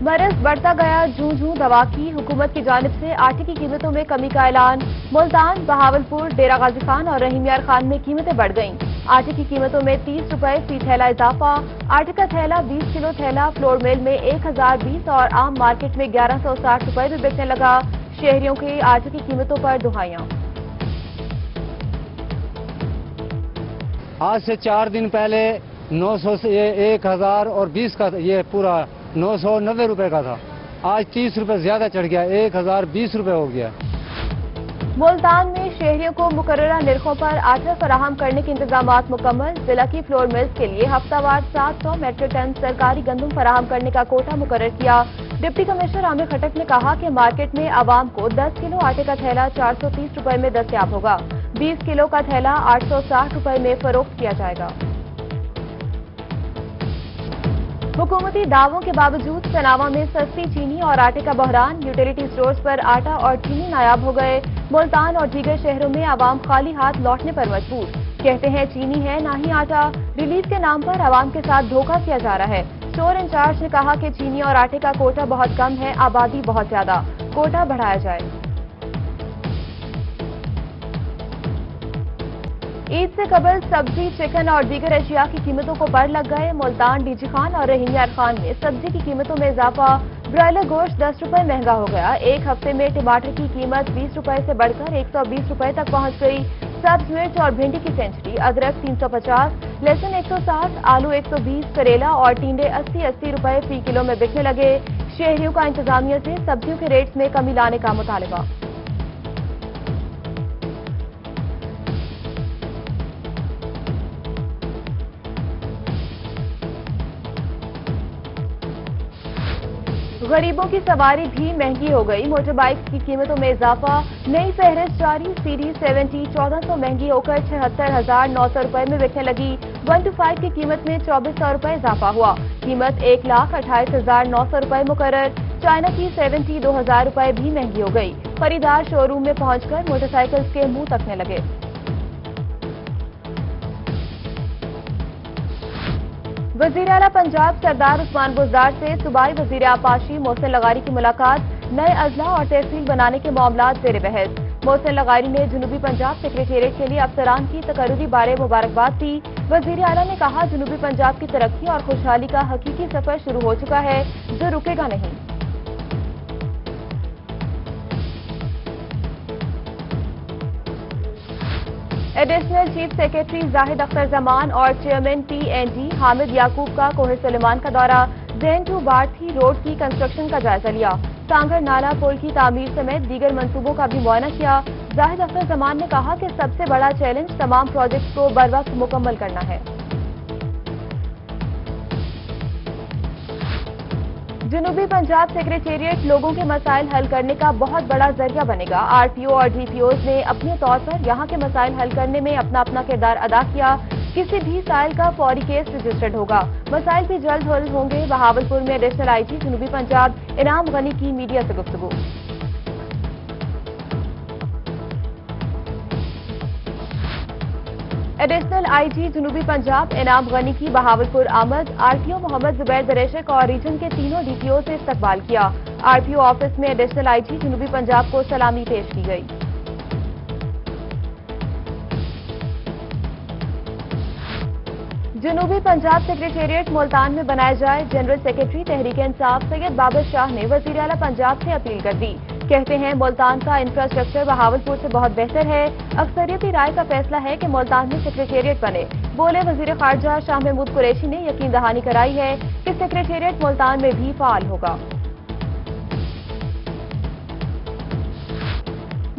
مرض بڑھتا گیا، جوں دوا کی حکومت کی جانب سے آٹے کی قیمتوں میں کمی کا اعلان۔ ملتان، بہاولپور، ڈیرہ غازی خان اور رحیم یار خان میں قیمتیں بڑھ گئیں۔ آٹے کی قیمتوں میں 30 روپے فی تھیلا اضافہ۔ آٹے کا تھیلا 20 کلو تھیلا فلور مل میں 1020 اور عام مارکیٹ میں 1160 روپے میں بکنے لگا۔ شہریوں کی آٹے کی قیمتوں پر دہائیاں۔ آج سے 4 دن پہلے 900 سے 1000 اور 20 کا یہ پورا 990 روپے کا تھا، آج 30 روپے زیادہ چڑھ گیا، 1020 روپے ہو گیا۔ ملتان میں شہریوں کو مقررہ نرخوں پر آٹا فراہم کرنے کے انتظامات مکمل۔ ضلع کی فلور ملز کے لیے ہفتہ وار 700 میٹرک ٹن سرکاری گندم فراہم کرنے کا کوٹا مقرر کیا۔ ڈپٹی کمشنر عامر خٹک نے کہا کہ مارکیٹ میں عوام کو 10 کلو آٹے کا تھیلا 430 روپے میں دستیاب ہوگا، 20 کلو کا تھیلا 860 روپے میں فروخت کیا جائے گا۔ حکومتی دعووں کے باوجود سناوا میں سستی چینی اور آٹے کا بحران، یوٹیلیٹی سٹورز پر آٹا اور چینی نایاب ہو گئے۔ ملتان اور دیگر شہروں میں عوام خالی ہاتھ لوٹنے پر مجبور، کہتے ہیں چینی ہے نہ ہی آٹا۔ ریلیف کے نام پر عوام کے ساتھ دھوکہ کیا جا رہا ہے۔ اسٹور انچارج نے کہا کہ چینی اور آٹے کا کوٹا بہت کم ہے، آبادی بہت زیادہ، کوٹا بڑھایا جائے۔ عید سے قبل سبزی، چکن اور دیگر اشیاء کی قیمتوں کو پر لگ گئے۔ ملتان، ڈی جی خان اور رحیم یار خان میں سبزی کی قیمتوں میں اضافہ۔ برائلر گوشت 10 روپے مہنگا ہو گیا۔ ایک ہفتے میں ٹماٹر کی قیمت 20 روپے سے بڑھ کر 120 روپے تک پہنچ گئی۔ سبز مرچ اور بھنڈی کی سینچری، ادرک 350، لہسن 160، آلو 120، کریلا اور ٹینڈے 80 روپے فی کلو میں بکنے لگے۔ شہریوں کا انتظامیہ سے سبزیوں کے ریٹس میں کمی لانے کا مطالبہ۔ غریبوں کی سواری بھی مہنگی ہو گئی، موٹر بائکس کی قیمتوں میں اضافہ۔ نئی فہرست جاری، سیریز 70 1400 مہنگی ہو کر 76,900 روپے میں بکنے لگی۔ 125 کی قیمت میں 2400 روپے اضافہ ہوا، قیمت 1,28,900 روپے مقرر۔ چائنا کی 70 2000 روپے بھی مہنگی ہو گئی، خریدار شو روم میں پہنچ کر موٹر سائیکلز کے منہ تکنے لگے۔ وزیر اعلیٰ پنجاب سردار عثمان بزدار سے صوبائی وزیر آبپاشی محسن لغاری کی ملاقات، نئے اضلاع اور تحصیل بنانے کے معاملات زیر بحث۔ محسن لغاری نے جنوبی پنجاب سیکریٹریٹ کے لیے افسران کی تقرری بارے مبارکباد دی۔ وزیر اعلیٰ نے کہا جنوبی پنجاب کی ترقی اور خوشحالی کا حقیقی سفر شروع ہو چکا ہے، جو رکے گا نہیں۔ Additional chief secretary Zahid Akhtar Zaman اور chairman P N D Hamid Yaqoob کا کوہ سلیمان کا دورہ، زین ٹو بارتھی روڈ کی کنسٹرکشن کا جائزہ لیا۔ سانگھر نالا پل کی تعمیر سمیت دیگر منصوبوں کا بھی معائنہ کیا۔ زاہد اختر زمان نے کہا کہ سب سے بڑا چیلنج تمام پروجیکٹس کو بروقت مکمل کرنا ہے۔ جنوبی پنجاب سیکریٹریٹ لوگوں کے مسائل حل کرنے کا بہت بڑا ذریعہ بنے گا۔ آر ٹی او اور ڈی پی اوز نے اپنے طور پر یہاں کے مسائل حل کرنے میں اپنا کردار ادا کیا۔ کسی بھی سائل کا فوری کیس رجسٹرڈ ہوگا، مسائل بھی جلد حل ہوں گے۔ بہاولپور میں ایڈیشنل آئی جی جنوبی پنجاب انعام غنی کی میڈیا سے گفتگو۔ ایڈیشنل آئی جی جنوبی پنجاب انعام غنی کی بہاولپور آمد، آر ٹی او محمد زبیر دریشک اور ریجن کے تینوں ڈی پی او سے استقبال کیا۔ آر ٹی او آفس میں ایڈیشنل آئی جی جنوبی پنجاب کو سلامی پیش کی گئی۔ جنوبی پنجاب سیکریٹریٹ ملتان میں بنایا جائے، جنرل سیکریٹری تحریک انصاف سید بابر شاہ نے وزیر اعلیٰ پنجاب سے اپیل کر دی۔ کہتے ہیں ملتان کا انفراسٹرکچر بہاولپور سے بہت بہتر ہے، اکثریتی رائے کا فیصلہ ہے کہ ملتان میں سیکریٹریٹ بنے۔ بولے وزیر خارجہ شاہ محمود قریشی نے یقین دہانی کرائی ہے کہ سیکریٹریٹ ملتان میں بھی فعال ہوگا۔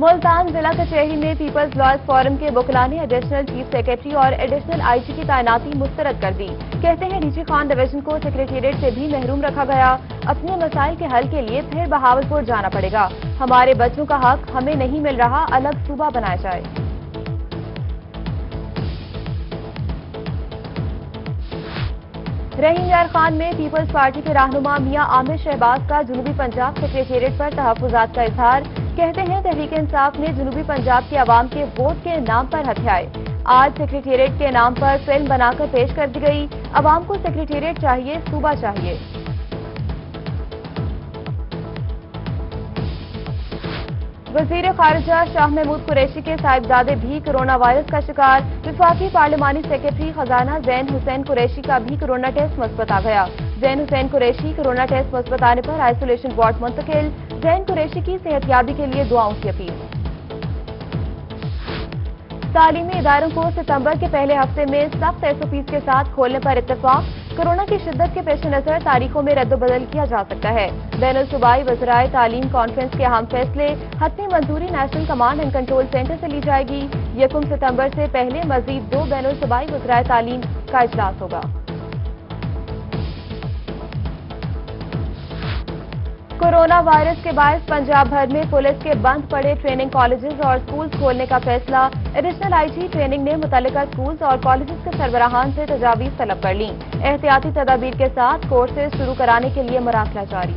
ملتان ضلع کچہری میں پیپلز لائرز فورم کے وکلاء نے ایڈیشنل چیف سیکریٹری اور ایڈیشنل آئی جی کی تعیناتی مسترد کر دی۔ کہتے ہیں ڈی جی خان ڈویژن کو سیکریٹریٹ سے بھی محروم رکھا گیا، اپنے مسائل کے حل کے لیے پھر بہاولپور جانا پڑے گا۔ ہمارے بچوں کا حق ہمیں نہیں مل رہا، الگ صوبہ بنایا جائے۔ رحیم یار خان میں پیپلز پارٹی کے رہنما میاں عامر شہباز کا جنوبی پنجاب سیکریٹریٹ پر تحفظات کا اظہار۔ کہتے ہیں تحریک انصاف نے جنوبی پنجاب کے عوام کے ووٹ کے نام پر ہتھیائے، آج سیکریٹریٹ کے نام پر فلم بنا کر پیش کر دی گئی۔ عوام کو سیکریٹریٹ چاہیے، صوبہ چاہیے۔ वजीर खारिजा शाह महमूद कुरैशी के साहिबजादे भी कोरोना वायरस का शिकार। वफाकी पार्लिमानी सेक्रेटरी खजाना जैन हुसैन कुरैशी का भी कोरोना टेस्ट मुस्बत आ गया। जैन हुसैन कुरैशी कोरोना टेस्ट मुस्बत आने पर आइसोलेशन वार्ड मुंतकिल। जैन कुरैशी की सेहतयाबी के लिए दुआओं की अपील। तालीमी इदारों को सितंबर के पहले हफ्ते में सख्त SOPs के साथ खोलने पर इत्तेफाक। कोरोना की शिद्दत के पेश नजर तारीखों में रद्द-बदल किया जा सकता है। बैनुल सूबाई वज़राए तालीम कॉन्फ्रेंस के अहम फैसले हतमी मंजूरी national command and control centre से ली जाएगी। 1 सितंबर से पहले मजीद 2 बैनुल सूबाई वज़राए तालीम का इजलास होगा। कोरोना वायरस के बायस पंजाब भर में पुलिस के बंद पड़े ट्रेनिंग कॉलेजेस और स्कूल्स खोलने का फैसला। एडिशनल IG ट्रेनिंग ने मुतल्लिका स्कूल्स और कॉलेजेस के सरबराहान से तजावीज तलब कर ली। एहतियाती तदाबीर के साथ कोर्सेज शुरू कराने के लिए मरासला जारी।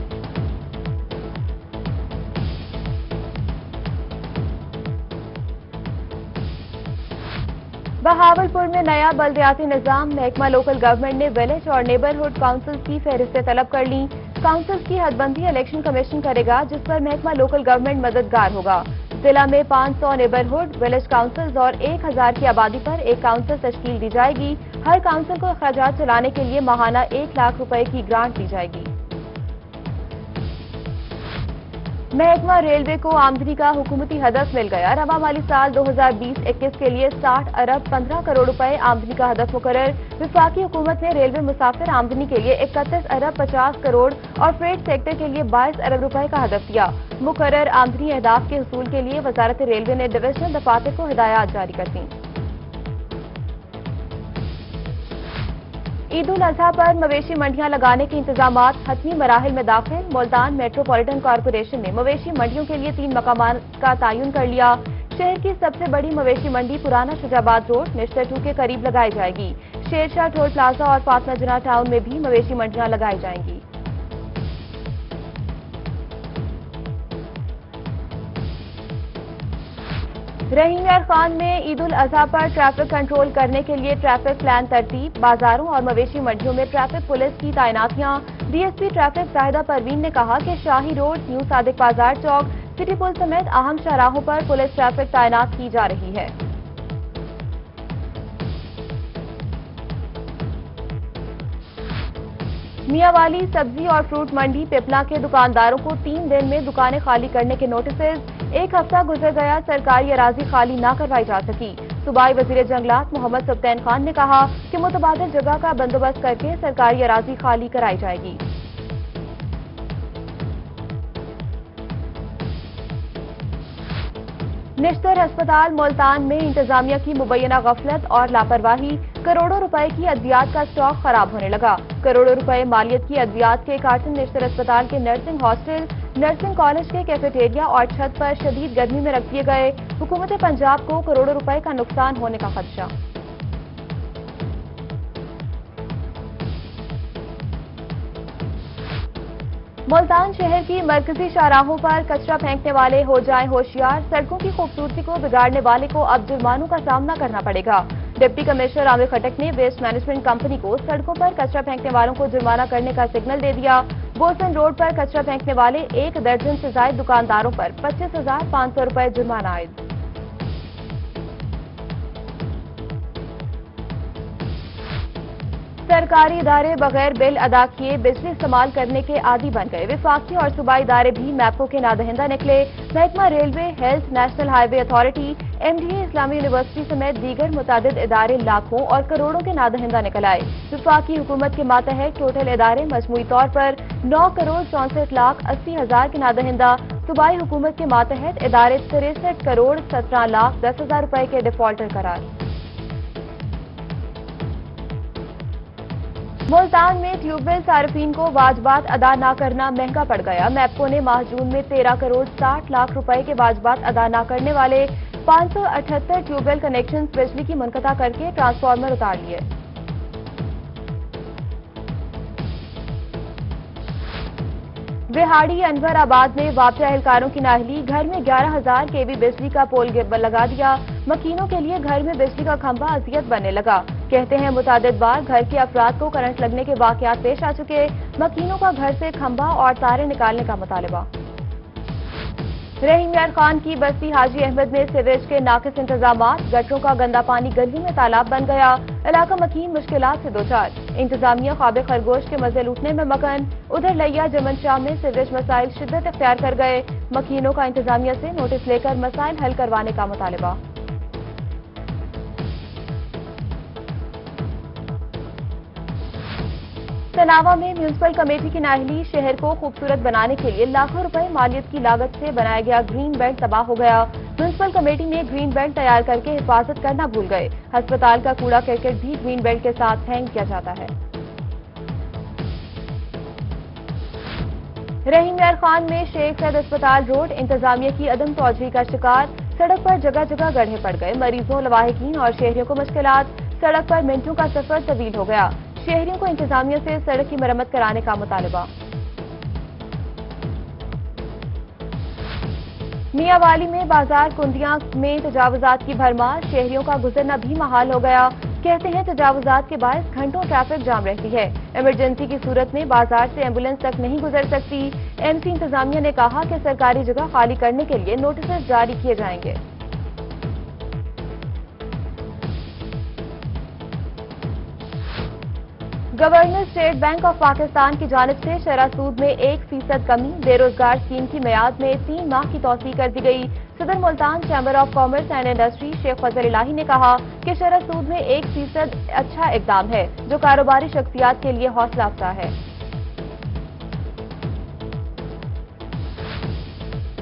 बहावलपुर में नया बल्दियाती निजाम। महकमा लोकल गवर्नमेंट ने विलेज और नेबरहुड काउंसिल की फहरिस्तें तलब कर ली। काउंसिल की हदबंदी इलेक्शन कमीशन करेगा, जिस पर महकमा लोकल गवर्नमेंट मददगार होगा। जिला में 500 नेबरहुड विलेज काउंसिल्स और 1000 की आबादी पर एक काउंसिल तश्कील दी जाएगी। हर काउंसिल को अखराजात चलाने के लिए माहाना 1 लाख रुपए की ग्रांट दी जाएगी। महकमा रेलवे को आमदनी का हुकूमती हदफ मिल गया। रवा माली साल 2020-21 के लिए 60 अरब 15 करोड़ रुपए आमदनी का हदफ मुकर्रर। वफाकी हुकूमत ने रेलवे मुसाफिर आमदनी के लिए 31 अरब 50 करोड़ और फ्रेट सेक्टर के लिए 22 अरब रुपए का हदफ दिया। मुकर्रर आमदनी अहदाफ के हसूल के लिए वजारत रेलवे ने डिविजनल दफातर को हिदायत जारी कर दी। ईद उल अजहा पर मवेशी मंडियां लगाने के इंतजामात हतमी मराहिल में दाखिल। मुल्तान मेट्रोपॉलिटन कॉरपोरेशन ने मवेशी मंडियों के लिए 3 मकामात का तयन कर लिया। शहर की सबसे बड़ी मवेशी मंडी पुराना शुजाबाद रोड निश्तर 2 के करीब लगाई जाएगी। शेरशाह टोल प्लाजा और फातमा जना टाउन में भी मवेशी मंडियां लगाई जाएंगी। रहीम यार खान में ईद उल अजहा पर ट्रैफिक कंट्रोल करने के लिए ट्रैफिक प्लान तरतीब। बाजारों और मवेशी मंडियों में ट्रैफिक पुलिस की तैनातियां। DSP ट्रैफिक जाहिदा परवीन ने कहा कि शाही रोड, न्यू सादिक बाजार चौक, सिटी पुल समेत अहम शाहराहों पर पुलिस ट्रैफिक तैनात की जा रही है। मियांवाली सब्जी और फ्रूट मंडी पिपला के दुकानदारों को 3 दिन में दुकानें खाली करने के नोटिस। 1 हफ्ता गुजर गया, सरकारी अराजी खाली ना करवाई जा सकी। सूबाई वजीर जंगलात मोहम्मद सुब्तैन खान ने कहा कि मुतबादिल जगह का बंदोबस्त करके सरकारी अराजी खाली कराई जाएगी। निश्तर अस्पताल मुल्तान में इंतजामिया की मुबैना गफलत और लापरवाही। करोड़ों रुपए की अद्वियात का स्टॉक खराब होने लगा। करोड़ों रुपए मालियत की अद्वियात के कार्टन निश्तर अस्पताल के नर्सिंग हॉस्टल, नर्सिंग कॉलेज के कैफेटेरिया और छत पर शदीद गर्मी में रख दिए गए। हुकूमत पंजाब को करोड़ों रुपए का नुकसान होने का खदशा। मुल्तान शहर की मरकजी शाहराहों पर कचरा फेंकने वाले हो जाएं होशियार। सड़कों की खूबसूरती को बिगाड़ने वाले को अब जुर्मानों का सामना करना पड़ेगा। डिप्टी कमिश्नर आमिर खटक ने वेस्ट मैनेजमेंट कंपनी को सड़कों पर कचरा फेंकने वालों को जुर्माना करने का सिग्नल दे दिया। बोसन रोड पर कचरा फेंकने वाले 1 दर्जन से ज्यादा दुकानदारों पर 25,500 रुपए जुर्माना आयद। सरकारी इदारे बगैर बिल अदा किए बिजली इस्तेमाल करने के आदी बन गए। विफाकी और सूबाई इदारे भी मैपको के नादहिंदा निकले। महकमा railway, health, national highway authority, MDA, इस्लामी यूनिवर्सिटी समेत दीगर मुतादिद इदारे लाखों और करोड़ों के नादहिंदा निकल आए। विफाकी हुकूमत के मातहत टोटल इदारे मजमूई तौर पर 9 करोड़ 64 लाख 80 हजार के नादहिंदा। सूबाई हुकूमत के मातहत इदारे 63 करोड़ 17 लाख 10 हजार रुपए के डिफॉल्टर करार। मुल्तान में ट्यूबवेल सार्फिन को वाजबात अदा न करना महंगा पड़ गया। मैपको ने माह जून में 13 करोड़ 60 लाख रुपए के वाजबात अदा न करने वाले 578 ट्यूबवेल कनेक्शन बिजली की मुनक़ता करके ट्रांसफार्मर उतार लिए। बिहाड़ी अनवर आबाद में वापसी एहलकारों की नाहली। घर में 11,000 kV बिजली का पोल लगा दिया। मकीनों के लिए घर में बिजली का खंभा अजियत बनने लगा। कहते हैं मुतादिद बार घर के अफराद को करंट लगने के वाकयात पेश आ चुके। मकीनों का घर से खंभा और तारे निकालने का मुतालबा। रहीम यार खान की बस्ती हाजी अहमद में सीवरेज के नाकिस इंतजामात, गटरों का गंदा पानी गलियों में तालाब बन गया, इलाका मकीन मुश्किलात से दो चार। इंतजामिया ख्वाब खरगोश के मजे लूटने में मगन। उधर लिया जमन शाह में सीवरेज मसाइल शिद्दत इख्तियार कर गए, मकीनों का इंतजामिया से नोटिस लेकर मसाइल हल करवाने का मुतालबा। तनावा में म्यूनिसिपल कमेटी की नाअहली, शहर को खूबसूरत बनाने के लिए लाखों रुपए मालियत की लागत से बनाया गया ग्रीन बेल्ट तबाह हो गया। म्यूनिसिपल कमेटी ने ग्रीन बेल्ट तैयार करके हिफाजत करना भूल गए। अस्पताल का कूड़ा करकट भी ग्रीन बेल्ट के साथ हैंग किया जाता है। रहीम यार खान में शेख सैद अस्पताल रोड इंतजामिया की अदम तौजही का शिकार, सड़क पर जगह जगह गड्ढे पड़ गए, मरीजों, लवाहिकीन और शहरियों को मुश्किलात। सड़क पर मिनटों का सफर तवील हो गया, शहरियों को इंतजामिया से सड़क की मरम्मत कराने का मुतालबा। मियावाली में बाजार कुंदियां में तजावुजात की भरमार, शहरियों का गुजरना भी महाल हो गया। कहते हैं तजावुजात के बायस घंटों ट्रैफिक जाम रहती है। इमरजेंसी की सूरत में बाजार से एम्बुलेंस तक नहीं गुजर सकती। एमसी इंतजामिया ने कहा कि सरकारी जगह खाली करने के लिए नोटिस जारी किए जाएंगे। Governor state bank of Pakistan की जानिब से शरह सूद में 1% कमी, बेरोजगार स्कीम की मियाद में 3 माह की तौसीह कर दी गई। सदर Multan chamber of commerce and industry Sheikh Fazal Elahi ने कहा कि शरह सूद में 1% अच्छा इकदाम है जो कारोबारी शख्सियात के लिए हौसला अफजा है।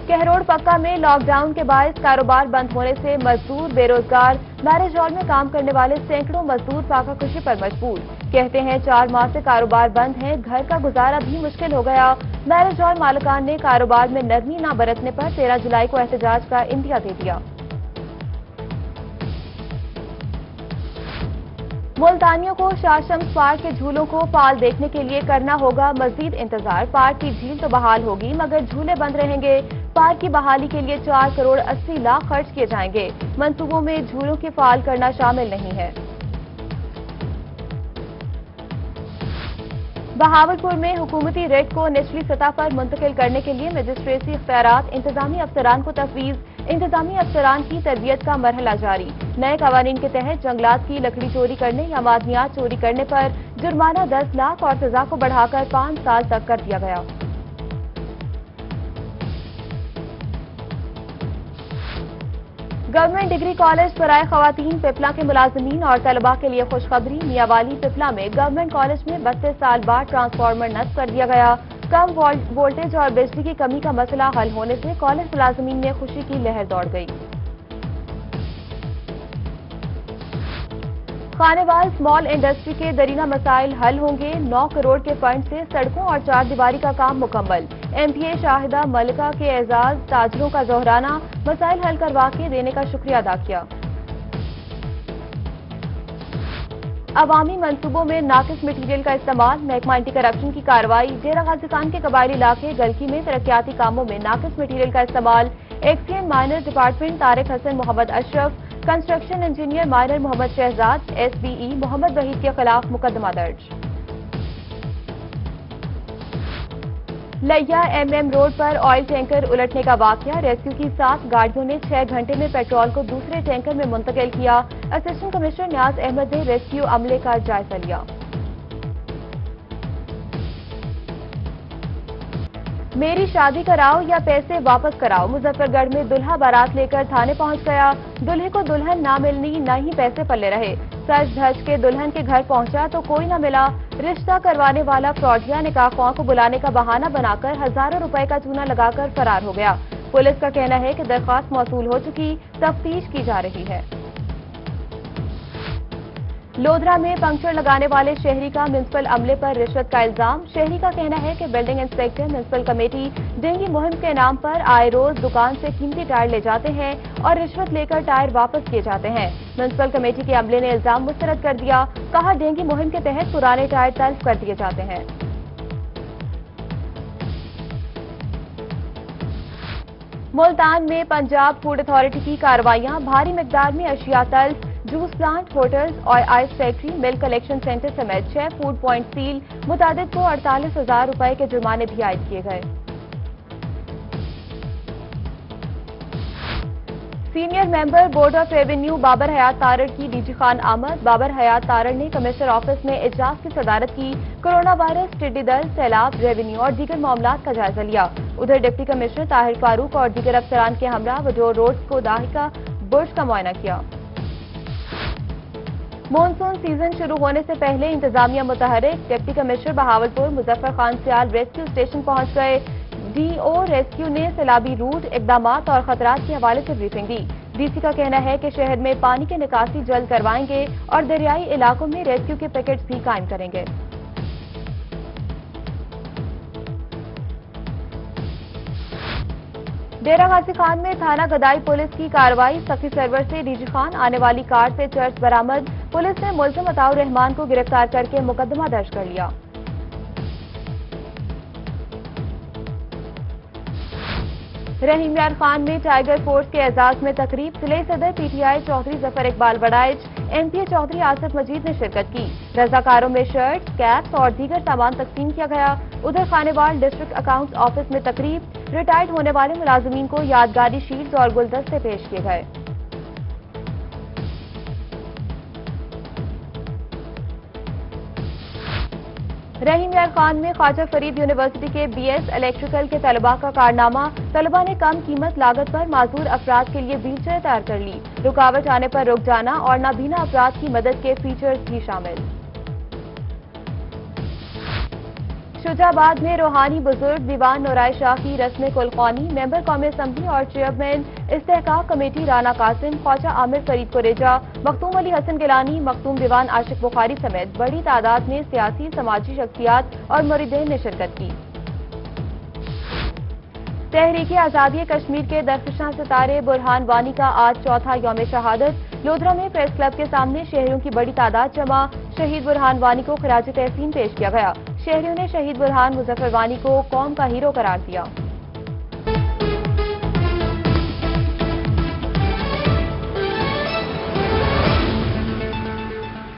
कहरोड़ पक्का में लॉकडाउन के बायस कारोबार बंद होने से मजदूर बेरोजगार, मैरिज हॉल में काम करने वाले सैकड़ों मजदूर फाकाकुशी पर मजबूर। कहते हैं 4 माह से कारोबार बंद है, घर का गुजारा भी मुश्किल हो गया। मैरिज हॉल मालिकान ने कारोबार में नरमी न बरतने पर 13 जुलाई को एहतजाज का इंदिया दे दिया। मुल्तानियों को शाह शम्स पार्क के झूलों को फाल देखने के लिए करना होगा मजीद इंतजार। पार्क की झील तो बहाल होगी मगर झूले बंद रहेंगे। पार्क की बहाली के लिए 4 करोड़ 80 लाख खर्च किए जाएंगे। मंसूबों में झूलों की फाल करना शामिल नहीं है। बहावलपुर में हुकूमती रेट को निचली सतह पर मुंतकिल करने के लिए मजिस्ट्रेसी इख्तियारात, इंतजामी अफसरान को तफवीज। इंतजामी अफसरान की तरबियत का मरहला जारी। नए कवानीन के तहत जंगलात की लकड़ी चोरी करने या मादनियात चोरी करने पर जुर्माना 10 लाख और सजा को बढ़ाकर 5 साल तक कर दिया गया। गवर्नमेंट डिग्री कॉलेज बराए खवातीन पिपला के मुलाजमीन और तलबा के लिए खुशखबरी। मियावाली पिपला में गवर्नमेंट कॉलेज में 32 साल बाद ट्रांसफार्मर नस्ब कर दिया गया। कम वोल्टेज और बिजली की कमी का मसला हल होने से कॉलेज मुलाजमीन में खुशी की लहर दौड़ गई। खानेवाल स्मॉल इंडस्ट्री के दरीना मसाइल हल होंगे। 9 करोड़ के फंड से सड़कों और 4 दीवारी का काम मुकम्मल। एमपीए शाहिदा मलिका के एजाज, ताजरों का जोहराना, मसाइल हल करवा के देने का शुक्रिया अदा किया। अवामी मंसूबों में नाकिस मटीरियल का इस्तेमाल, महकमा एंटी करप्शन की कार्रवाई। डेरा गाजी खान के कबायली इलाके गलकी में तरक्याती कामों में नाकिस मटीरियल का इस्तेमाल। एक्सीएम minor department Tariq Hasan Mohammad Ashraf, construction engineer minor Mohammad Shahzad, SBE Mohammad Waheed के खिलाफ मुकदमा दर्ज। लिया एमएम रोड पर ऑयल टैंकर उलटने का वाकया, रेस्क्यू की 7 गाड़ियों ने 6 घंटे में पेट्रोल को दूसरे टैंकर में मुंतकिल किया। असिस्टेंट कमिश्नर न्याज अहमद ने रेस्क्यू अमले का जायजा लिया। मेरी शादी कराओ या पैसे वापस कराओ, मुजफ्फरगढ़ में दुल्हा बारात लेकर थाने पहुंच गया। दुल्हे को दुल्हन ना मिलनी, न ही पैसे पल्ले रहे। सज धज के दुल्हन के घर पहुंचा तो कोई न मिला। रिश्ता करवाने वाला फ्रॉडिया निकाह ख्वाह को बुलाने का बहाना बनाकर हजारों रुपए का चूना लगाकर फरार हो गया। पुलिस का कहना है कि दरख्वास्त मौसूल हो चुकी, तफ्तीश की जा रही है। लोधरा में पंक्चर लगाने वाले शहरी का म्युनिसिपल अमले पर रिश्वत का इल्जाम। शहरी का कहना है कि building inspector municipal committee dinghy मुहिम के नाम पर आए रोज दुकान से कीमती टायर ले जाते हैं और रिश्वत लेकर टायर वापस किए जाते हैं। म्युनिसिपल कमेटी के अमले ने इल्जाम मुस्तरद कर दिया। कहा डेंगी मुहिम के तहत पुराने टायर तल्फ कर दिए जाते हैं। मुल्तान में पंजाब फूड अथॉरिटी की कार्रवाइयां, भारी मिकदार में अशिया तल्फ। जूस प्लांट, होटल्स और ice factory, milk collection centre समेत 6 फूड पॉइंट सील। मुतादिद को 48,000 रुपए के जुर्माने भी आयद किए गए। Senior member board of revenue Babar حیات تارڑ کی ڈی جی خان آمد. بابر حیات تارڑ نے کمشنر آفس میں اجلاس کی صدارت کی. کورونا وائرس، ٹڈی دل، سیلاب، ریونیو اور دیگر معاملات کا جائزہ لیا. ادھر ڈپٹی کمشنر طاہر فاروق اور دیگر افسران کے ہمراہ وجوہ روڈز کو داہیہ برج کا معائنہ کیا. مونسون سیزن شروع ہونے سے پہلے انتظامیہ متحرک. ڈپٹی کمشنر بہاولپور مظفر خان سیال ریسکیو اسٹیشن پہنچ گئے. ڈی او ریسکیو نے سیلابی روٹ، اقدامات اور خطرات کے حوالے سے بریفنگ دی. ڈی سی کا کہنا ہے کہ شہر میں پانی کی نکاسی جلد کروائیں گے اور دریائی علاقوں میں ریسکیو کے پیکٹس بھی قائم کریں گے. ڈیرہ غازی خان میں تھانہ گدائی پولیس کی کارروائی. سخی سرور سے ڈی جی خان آنے والی کار سے چرس برآمد. پولیس نے ملزم عطاء الرحمان کو گرفتار کر کے مقدمہ درج کر لیا. رحیم یار خان میں ٹائیگر فورس کے اعزاز میں تقریب. ضلع صدر P T I Chaudhry Zafar Iqbal Warraich, M P A Chaudhry Asif Majeed نے شرکت کی. رضاکاروں میں شرٹس، کیپس اور دیگر سامان تقسیم کیا گیا. ادھر خانیوال ڈسٹرکٹ اکاؤنٹس آفس میں تقریب. ریٹائرڈ ہونے والے ملازمین کو یادگاری شیلڈز اور گلدستے پیش کیے گئے. رحیم یار خان میں خواجہ فرید یونیورسٹی کے بی ایس الیکٹریکل کے طلباء کا کارنامہ. طلباء نے کم قیمت لاگت پر معذور افراد کے لیے ویل چیئر تیار کر لی. رکاوٹ آنے پر رک جانا اور نابینا افراد کی مدد کے فیچرز بھی شامل. شجاع آباد میں روحانی بزرگ دیوان نورائے شاہ کی رسم کلخوانی. ممبر قومی اسمبلی اور چیئرمین استحقاق کمیٹی رانا قاسم، خواجہ عامر فرید کوریجا، مختوم علی حسن گیلانی، مختوم دیوان عاشق بخاری سمیت بڑی تعداد میں سیاسی سماجی شخصیات اور مریدین نے شرکت کی. تحریک آزادی کشمیر کے درخشاں ستارے برہان وانی کا آج چوتھا یوم شہادت. لودھرا میں پریس کلب کے سامنے شہریوں کی بڑی تعداد جمع. شہید برہان وانی کو خراج تحسین پیش کیا گیا. شہریوں نے شہید برہان مظفر وانی کو قوم کا ہیرو قرار دیا.